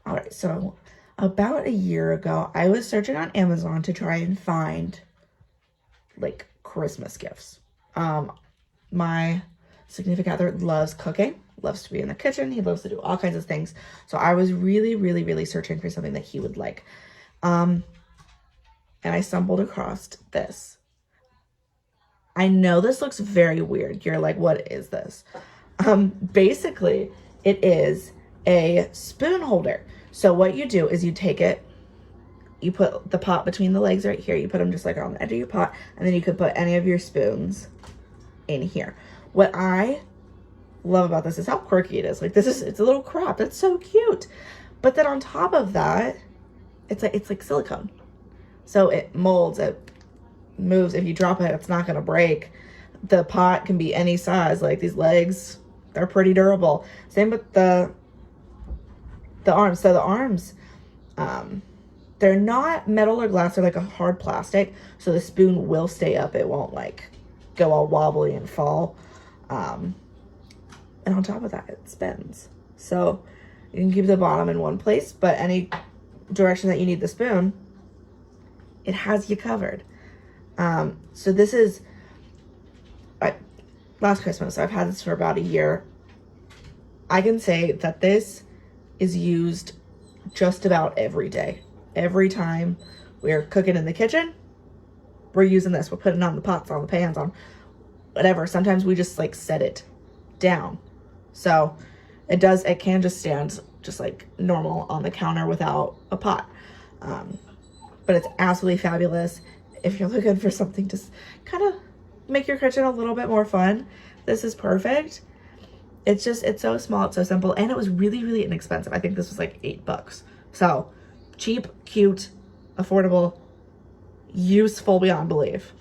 All right, so about a year ago, I was searching on Amazon to try and find like Christmas gifts. My significant other loves cooking, loves to be in the kitchen. He loves to do all kinds of things. So I was really, really, really searching for something that he would like. And I stumbled across this. I know this looks very weird. You're like, what is this? Basically, it is a spoon holder. So what you do is you take it, you put the pot between the legs right here. You put them just like on the edge of your pot, and then you could put any of your spoons in here. What I love about this is how quirky it is. Like it's a little crop. That's so cute. But then on top of that, it's like silicone. So it molds, it moves. If you drop it, it's not gonna break. The pot can be any size. Like these legs, they're pretty durable. Same with the arms. So the arms, they're not metal or glass, they're like a hard plastic. So the spoon will stay up. It won't like go all wobbly and fall. And on top of that, it spins. So you can keep the bottom in one place, but any direction that you need the spoon, it has you covered. So this is last Christmas. So I've had this for about a year. I can say that this is used just about every day. Every time we're cooking in the kitchen, we're using this. We're putting on the pots, on the pans, on whatever. Sometimes we just like set it down. So it can just stand just like normal on the counter without a pot. But it's absolutely fabulous. If you're looking for something to kind of make your kitchen a little bit more fun, this is perfect. It's so small, it's so simple, and it was really, really inexpensive. I think this was like $8. So cheap, cute, affordable, useful beyond belief.